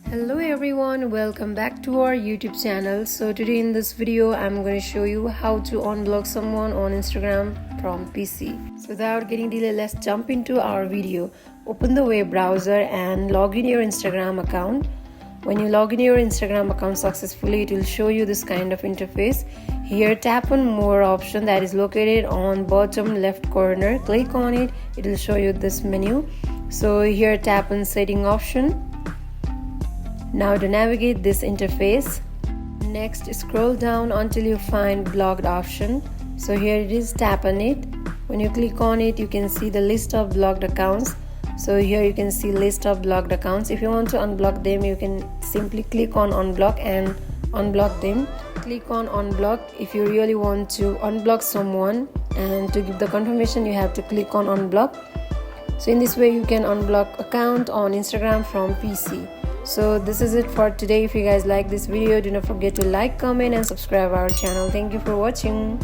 Hello everyone, welcome back to our YouTube channel. So today in this video I'm going to show you how to unblock someone on Instagram from PC. So without getting delayed, let's jump into our video. Open the web browser and log in your Instagram account. When you log in your Instagram account successfully, it will show you this kind of interface. Here tap on more option that is located on bottom left corner. Click on it, it will show you this menu. So here tap on setting option. Now to navigate this interface, next scroll down until you find blocked option. So here it is, tap on it. When you click on it, you can see the list of blocked accounts. So here you can see list of blocked accounts. If you want to unblock them, you can simply click on unblock and unblock them. Click on unblock if you really want to unblock someone, and to give the confirmation you have to click on unblock. So in this way you can unblock account on Instagram from PC. So this is it for today. If you guys like this video, do not forget to like, comment and subscribe our channel. Thank you for watching.